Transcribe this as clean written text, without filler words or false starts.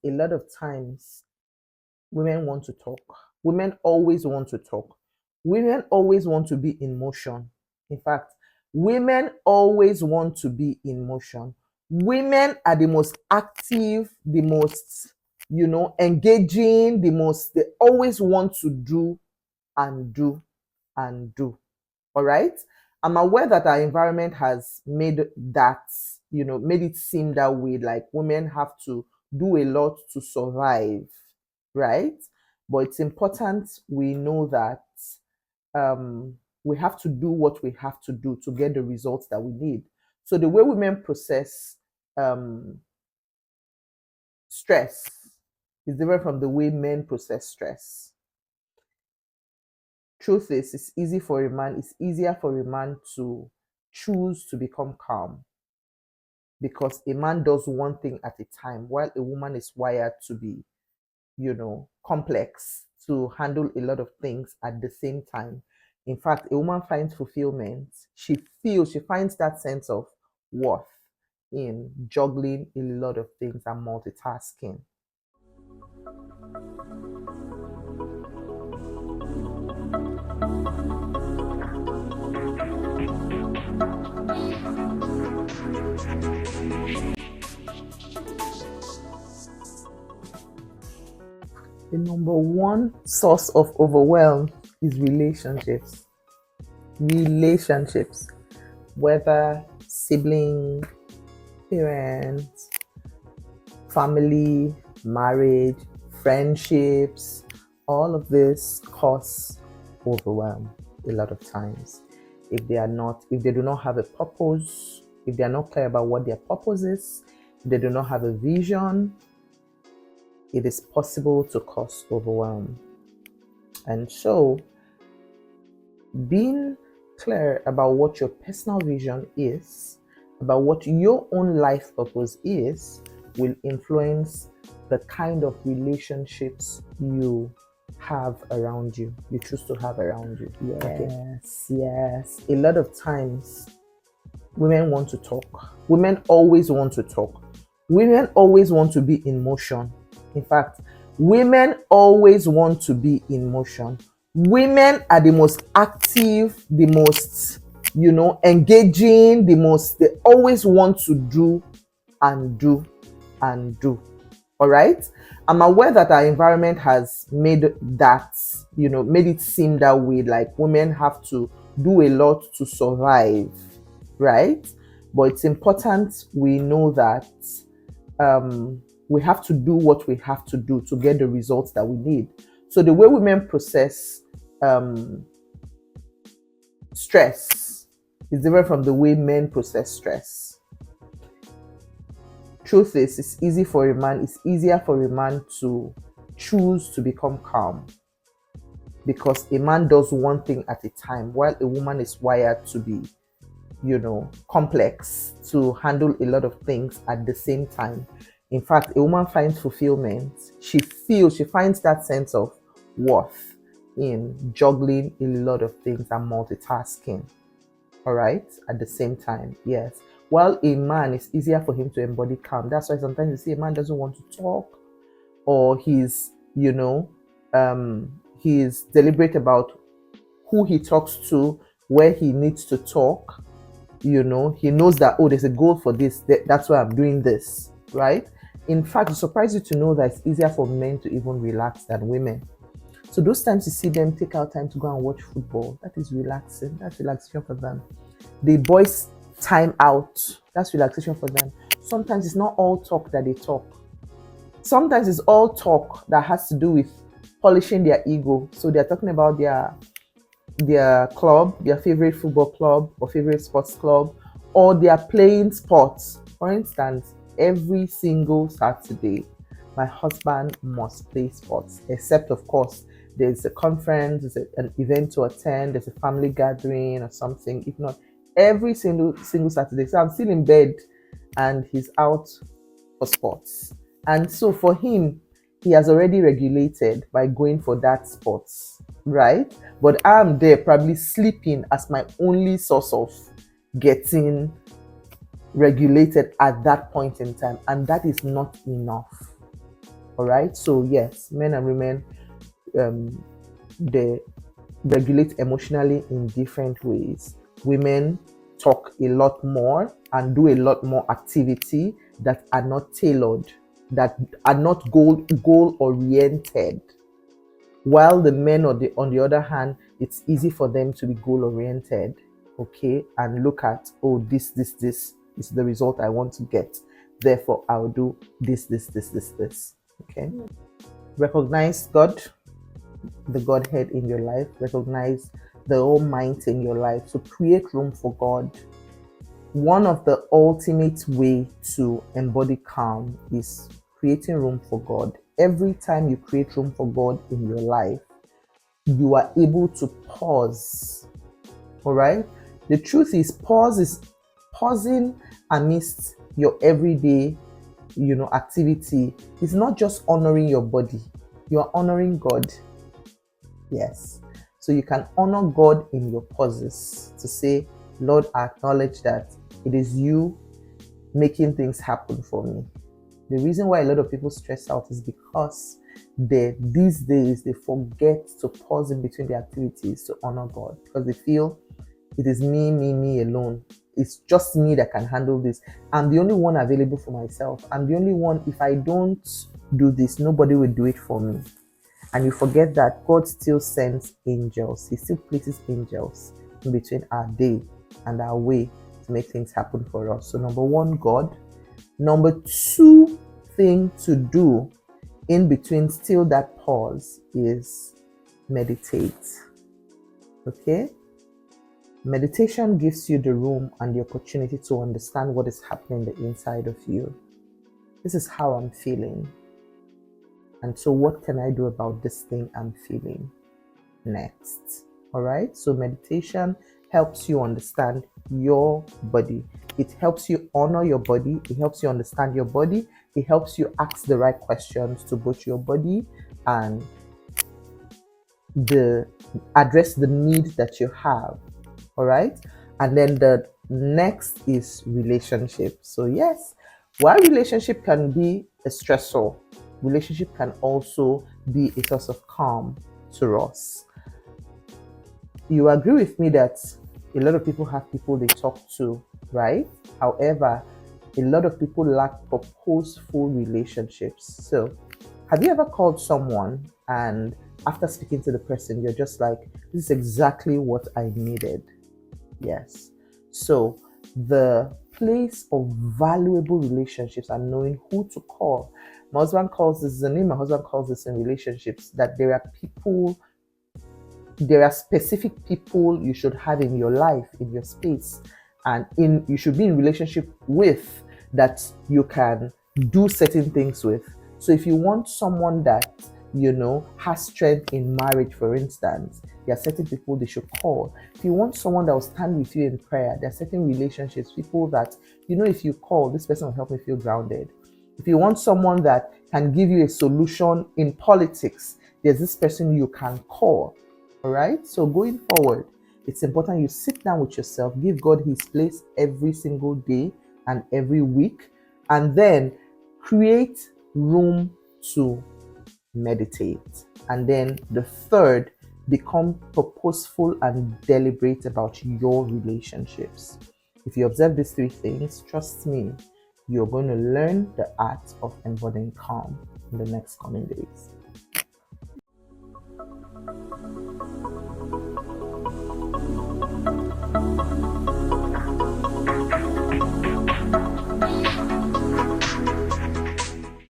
a lot of times women want to talk. Women always want to talk. Women always want to be in motion. In fact, women always want to be in motion. Women are the most active, the most, engaging, they always want to do and do and do. All right. I'm aware that our environment has made made it seem that way, like women have to do a lot to survive, right? But it's important we know that we have to do what we have to do to get the results that we need. So the way women process stress is different from the way men process stress. Truth is, it's easier for a man to choose to become calm because a man does one thing at a time, while a woman is wired to be, complex, to handle a lot of things at the same time. In fact, a woman finds fulfillment. She finds that sense of worth in juggling a lot of things and multitasking. The number one source of overwhelm is relationships. Relationships, whether sibling, parents, family, marriage, friendships, all of this cause overwhelm a lot of times. If they do not have a purpose, if they are not clear about what their purpose is, if they do not have a vision, it is possible to cause overwhelm. And so, being clear about what your personal vision is, about what your own life purpose is, will influence the kind of relationships you have around you, you choose to have around you. Yes. A lot of times, women want to talk. Women always want to talk. Women always want to be in motion. In fact, women always want to be in motion. Women are the most active, the most, engaging, they always want to do and do and do. All right. I'm aware that our environment has made it seem that way, like women have to do a lot to survive, right? But it's important we know that we have to do what we have to do to get the results that we need. So the way women process stress is different from the way men process stress. Truth is, it's easier for a man to choose to become calm because a man does one thing at a time, while a woman is wired to be, complex, to handle a lot of things at the same time. In fact, a woman finds fulfillment. She finds that sense of worth in juggling a lot of things and multitasking. All right, at the same time, yes. While a man, it's easier for him to embody calm. That's why sometimes you see a man doesn't want to talk, or he's deliberate about who he talks to, where he needs to talk. He knows that, there's a goal for this. That's why I'm doing this, right? In fact, it's surprising to know that it's easier for men to even relax than women. So those times you see them take out time to go and watch football, that is relaxing. That's relaxation for them. The boys' time out, that's relaxation for them. Sometimes it's not all talk that they talk. Sometimes it's all talk that has to do with polishing their ego. So they're talking about their club, their favorite football club or favorite sports club, or they're playing sports. For instance, every single Saturday, my husband must play sports, except of course, there's a conference, there's an event to attend, there's a family gathering or something. If not, every single Saturday. So I'm still in bed and he's out for sports. And so for him, he has already regulated by going for that sports, right? But I'm there probably sleeping as my only source of getting regulated at that point in time. And that is not enough. All right. So yes, men and women, they regulate emotionally in different ways. Women talk a lot more and do a lot more activity that are not tailored, that are not goal oriented. While the men, on the other hand, it's easy for them to be goal oriented, okay, and look at, oh, this is the result I want to get. Therefore, I'll do this. Okay. Recognize God, the Godhead in your life, recognize the Almighty in your life. So create room for God. One of the ultimate way to embody calm is creating room for God. Every time you create room for God in your life, you are able to pause. All right. The truth is, pausing amidst your everyday, activity is not just honoring your body. You are honoring God. Yes. So you can honor God in your pauses to say, Lord, I acknowledge that it is you making things happen for me. The reason why a lot of people stress out is because these days they forget to pause in between the activities to honor God, because they feel it is me alone. It's just me that can handle this. I'm the only one available for myself. I'm the only one. If I don't do this, nobody will do it for me. And you forget that God still sends angels. He still places angels in between our day and our way to make things happen for us. So number one, God. Number two thing to do in between still that pause is meditate. Okay? Meditation gives you the room and the opportunity to understand what is happening the inside of you. This is how I'm feeling. And so what can I do about this thing I'm feeling next? All right. So meditation helps you understand your body. It helps you honor your body. It helps you understand your body. It helps you ask the right questions to both your body and address the need that you have. All right. And then the next is relationship. So yes, while relationship can be a stressor, relationship can also be a source of calm to us. You agree with me that a lot of people have people they talk to, right? However, a lot of people lack purposeful relationships. So have you ever called someone and after speaking to the person, you're just like, this is exactly what I needed? Yes. So the place of valuable relationships and knowing who to call. My husband calls this, the name my husband calls this in relationships, that there are specific people you should have in your life, in your space, and you should be in relationship with, that you can do certain things with. So if you want someone that has strength in marriage, for instance, there are certain people they should call. If you want someone that will stand with you in prayer, there are certain relationships, people that if you call, this person will help me feel grounded. If you want someone that can give you a solution in politics, there's this person you can call. All right. So going forward, it's important you sit down with yourself, give God his place every single day and every week, and then create room to meditate. And then the third, become purposeful and deliberate about your relationships. If you observe these three things, trust me, you're going to learn the art of embodying calm in the next coming days.